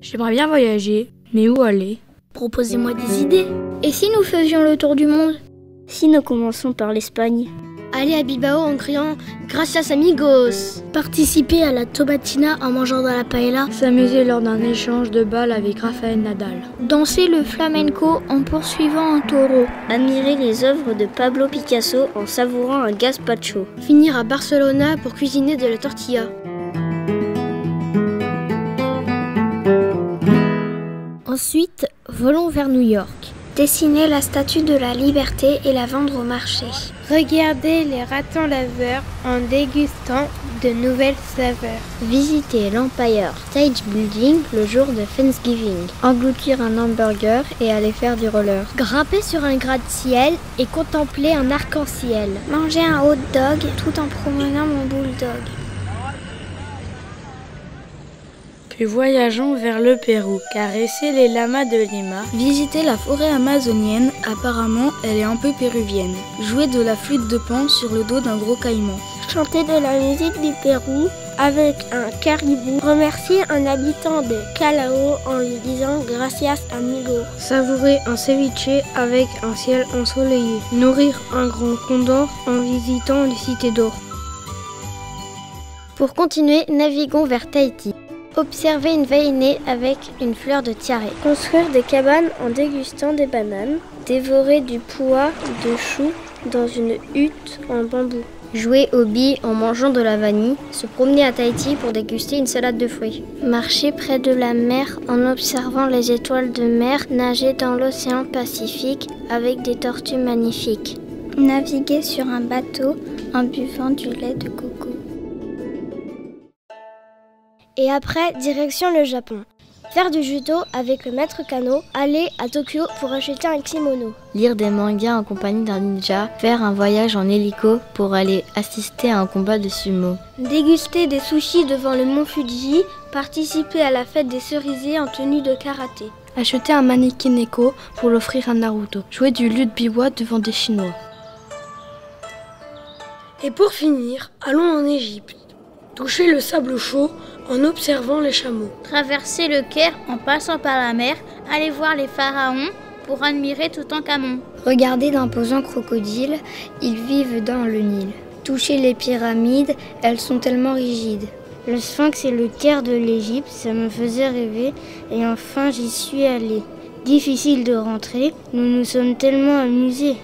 J'aimerais bien voyager, mais où aller? Proposez-moi des idées. Et si nous faisions le tour du monde? Si nous commençons par l'Espagne. Aller à Bilbao en criant « Gracias amigos ». Participer à la tomatina en mangeant dans la paella. S'amuser lors d'un échange de balles avec Rafael Nadal. Danser le flamenco en poursuivant un taureau. Admirer les œuvres de Pablo Picasso en savourant un gazpacho. Finir à Barcelona pour cuisiner de la tortilla. Ensuite, volons vers New York. Dessiner la statue de la liberté et la vendre au marché. Regarder les ratons laveurs en dégustant de nouvelles saveurs. Visiter l'Empire State Building le jour de Thanksgiving. Engloutir un hamburger et aller faire du roller. Grimper sur un gratte-ciel et contempler un arc-en-ciel. Manger un hot dog tout en promenant mon bulldog. Puis voyageons vers le Pérou, caresser les lamas de Lima. Visiter la forêt amazonienne, apparemment elle est un peu péruvienne. Jouer de la flûte de pan sur le dos d'un gros caïman. Chanter de la musique du Pérou avec un caribou. Remercier un habitant de Callao en lui disant « Gracias amigo ». Savourer un ceviche avec un ciel ensoleillé. Nourrir un grand condor en visitant les cités d'or. Pour continuer, naviguons vers Tahiti. Observer une vainée avec une fleur de tiare. Construire des cabanes en dégustant des bananes. Dévorer du pois de chou dans une hutte en bambou. Jouer aux billes en mangeant de la vanille. Se promener à Tahiti pour déguster une salade de fruits. Marcher près de la mer en observant les étoiles de mer. Nager dans l'océan Pacifique avec des tortues magnifiques. Naviguer sur un bateau en buvant du lait de coco. Et après, direction le Japon. Faire du judo avec le maître Kano, aller à Tokyo pour acheter un kimono. Lire des mangas en compagnie d'un ninja, faire un voyage en hélico pour aller assister à un combat de sumo. Déguster des sushis devant le mont Fuji, participer à la fête des cerisiers en tenue de karaté. Acheter un mannequin Neko pour l'offrir à Naruto. Jouer du luth biwa devant des Chinois. Et pour finir, allons en Égypte. Toucher le sable chaud en observant les chameaux. Traverser le Caire en passant par la mer, aller voir les pharaons pour admirer Toutankhamon. Regarder d'imposants crocodiles, ils vivent dans le Nil. Toucher les pyramides, elles sont tellement rigides. Le Sphinx et le Caire de l'Égypte, ça me faisait rêver et enfin j'y suis allée. Difficile de rentrer, nous nous sommes tellement amusés.